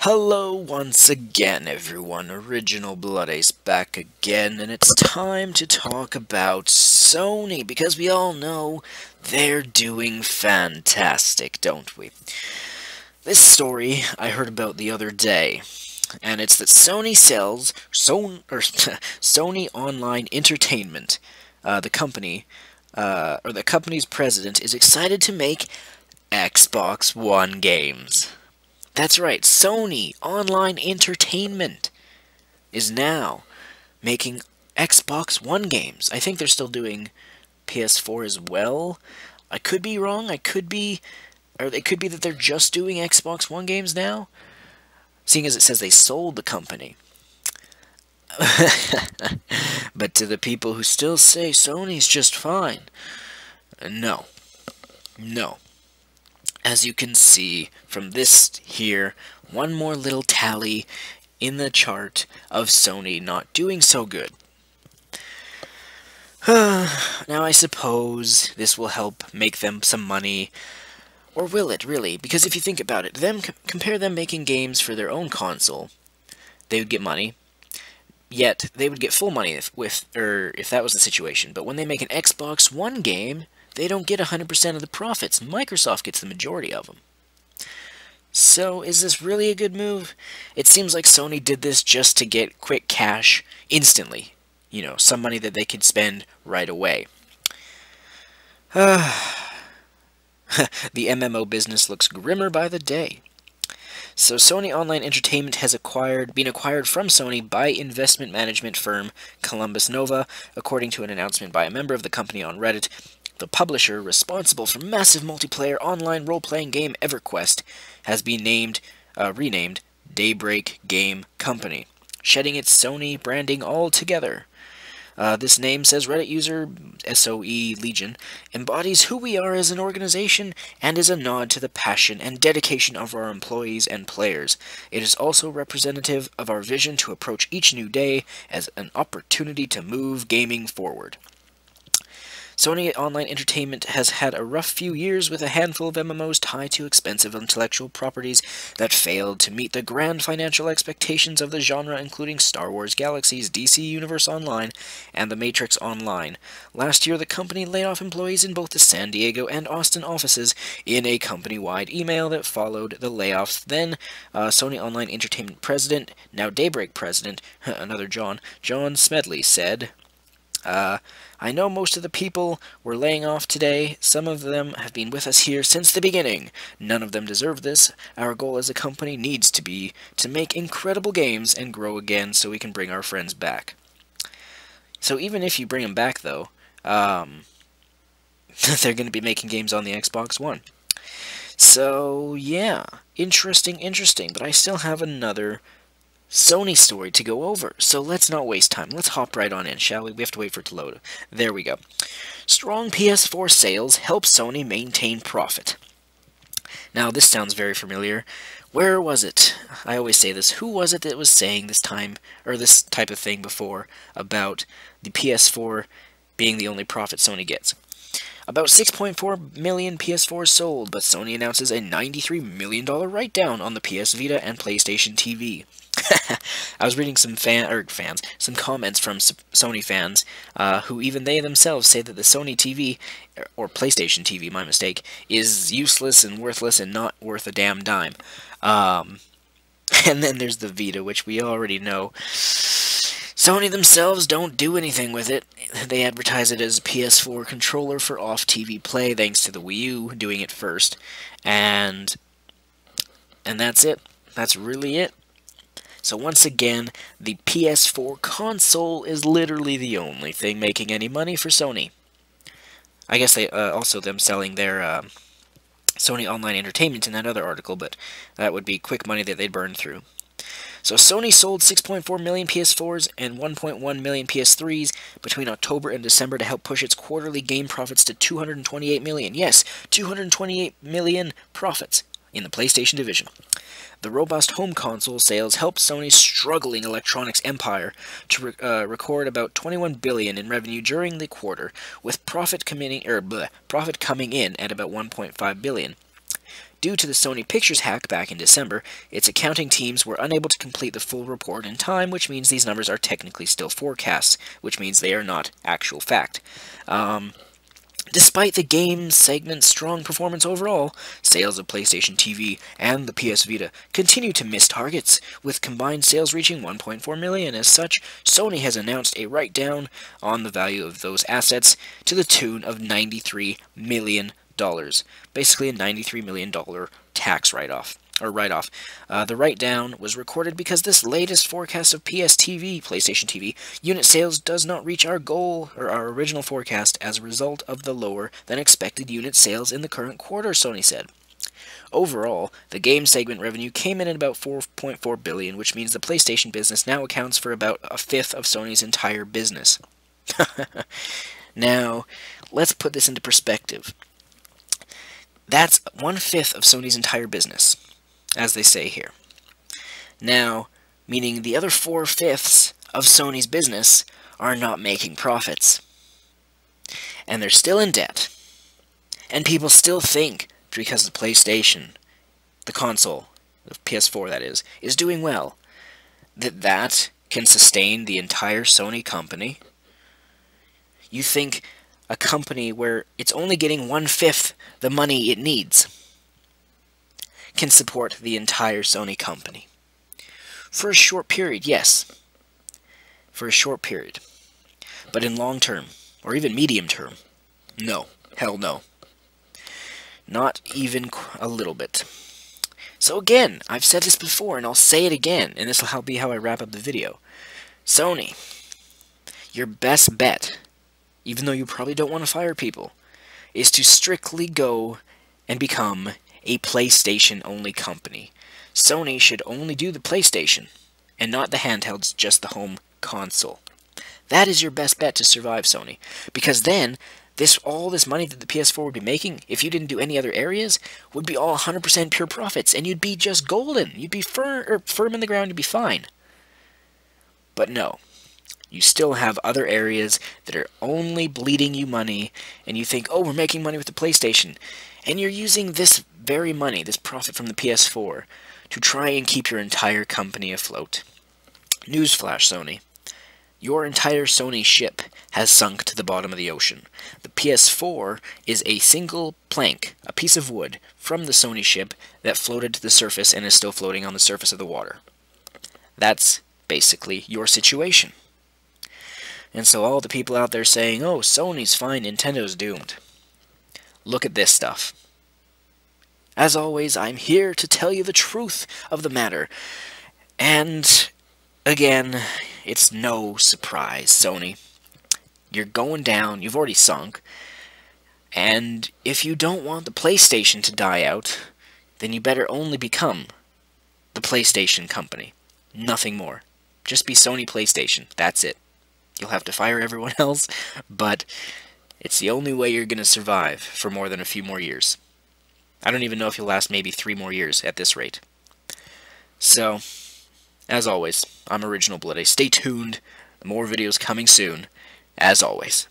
Hello once again, everyone. Original Blood Ace back again, and it's time to talk about Sony, because we all know they're doing fantastic, don't we? This story I heard about the other day, and it's that Sony sells Sony Online Entertainment, the company, or the company's president is excited to make Xbox One games. That's right, Sony Online Entertainment is now making Xbox One games. I think they're still doing PS4 as well. I could be wrong. Or it could be that they're just doing Xbox One games now, seeing as it says they sold the company. But to the people who still say Sony's just fine, no. No. As you can see from this here, one more little tally in the chart of Sony not doing so good. Now I suppose this will help make them some money, or will it really? Because if you think about it, compare them making games for their own console, they would get money. Yet they would get full money if that was the situation. But when they make an Xbox One game, they don't get 100% of the profits. Microsoft gets the majority of them. So, is this really a good move? It seems like Sony did this just to get quick cash instantly. You know, some money that they could spend right away. The MMO business looks grimmer by the day. So Sony Online Entertainment has been acquired from Sony by investment management firm Columbus Nova, according to an announcement by a member of the company on Reddit. The publisher, responsible for massive multiplayer online role-playing game EverQuest, has been renamed Daybreak Game Company, shedding its Sony branding altogether. This name, says Reddit user SOE Legion, embodies who we are as an organization and is a nod to the passion and dedication of our employees and players. It is also representative of our vision to approach each new day as an opportunity to move gaming forward. Sony Online Entertainment has had a rough few years with a handful of MMOs tied to expensive intellectual properties that failed to meet the grand financial expectations of the genre, including Star Wars Galaxies, DC Universe Online, and The Matrix Online. Last year, the company laid off employees in both the San Diego and Austin offices in a company-wide email that followed the layoffs. Then, Sony Online Entertainment president, now Daybreak president, another John Smedley said, I know most of the people we're laying off today. Some of them have been with us here since the beginning. None of them deserve this. Our goal as a company needs to be to make incredible games and grow again so we can bring our friends back. So even if you bring them back, though, they're going to be making games on the Xbox One. So, yeah, interesting, but I still have another Sony story to go over, so let's not waste time. Let's hop right on in, shall we? We have to wait for it to load. There we go. Strong PS4 sales help Sony maintain profit. Now, this sounds very familiar. Where was it? I always say this. Who was it that was saying this type of thing before about the PS4 being the only profit Sony gets? About 6.4 million PS4s sold, but Sony announces a $93 million write-down on the PS Vita and PlayStation TV. I was reading some some comments from Sony fans, who even they themselves say that the Sony TV, or PlayStation TV, my mistake, is useless and worthless and not worth a damn dime. And then there's the Vita, which we already know. Sony themselves don't do anything with it. They advertise it as a PS4 controller for off-TV play, thanks to the Wii U doing it first. And that's it. That's really it. So once again, the PS4 console is literally the only thing making any money for Sony. I guess they also them selling their Sony Online Entertainment in that other article, but that would be quick money that they'd burn through. So Sony sold 6.4 million PS4s and 1.1 million PS3s between October and December to help push its quarterly game profits to 228 million. Yes, 228 million profits in the PlayStation division. The robust home console sales helped Sony's struggling electronics empire to record about $21 billion in revenue during the quarter, with profit coming in at about $1.5 billion. Due to the Sony Pictures hack back in December, its accounting teams were unable to complete the full report in time, which means these numbers are technically still forecasts, which means they are not actual fact. Despite the game segment's strong performance overall, sales of PlayStation TV and the PS Vita continue to miss targets, with combined sales reaching 1.4 million. As such, Sony has announced a write-down on the value of those assets to the tune of $93 million. Basically a $93 million tax write-off. The write-down was recorded because this latest forecast of PlayStation TV, unit sales does not reach our goal, or our original forecast, as a result of the lower-than-expected unit sales in the current quarter, Sony said. Overall, the game segment revenue came in at about $4.4 billion, which means the PlayStation business now accounts for about a fifth of Sony's entire business. Now, let's put this into perspective. That's 1/5 of Sony's entire business, as they say here. Now, meaning the other 4/5 of Sony's business are not making profits. And they're still in debt. And people still think, because the PlayStation, the console, the PS4 that is doing well, that can sustain the entire Sony company. You think a company where it's only getting 1/5 the money it needs can support the entire Sony company. For a short period, yes. For a short period. But in long term, or even medium term, no. Hell no. Not even a little bit. So again, I've said this before, and I'll say it again, and this will be how I wrap up the video. Sony, your best bet, even though you probably don't want to fire people, is to strictly go and become a PlayStation-only company. Sony should only do the PlayStation, and not the handhelds, just the home console. That is your best bet to survive, Sony. Because then, all this money that the PS4 would be making, if you didn't do any other areas, would be all 100% pure profits, and you'd be just golden. You'd be firm in the ground, you'd be fine. But no. You still have other areas that are only bleeding you money, and you think, oh, we're making money with the PlayStation. And you're using this very money, this profit from the PS4, to try and keep your entire company afloat. Newsflash, Sony. Your entire Sony ship has sunk to the bottom of the ocean. The PS4 is a single plank, a piece of wood, from the Sony ship that floated to the surface and is still floating on the surface of the water. That's basically your situation. And so all the people out there saying, oh, Sony's fine, Nintendo's doomed. Look at this stuff. As always, I'm here to tell you the truth of the matter. And, again, it's no surprise, Sony. You're going down, you've already sunk. And if you don't want the PlayStation to die out, then you better only become the PlayStation company. Nothing more. Just be Sony PlayStation. That's it. You'll have to fire everyone else, but it's the only way you're going to survive for more than a few more years. I don't even know if you'll last maybe 3 more years at this rate. So, as always, I'm Original Bloody. Stay tuned. More videos coming soon, as always.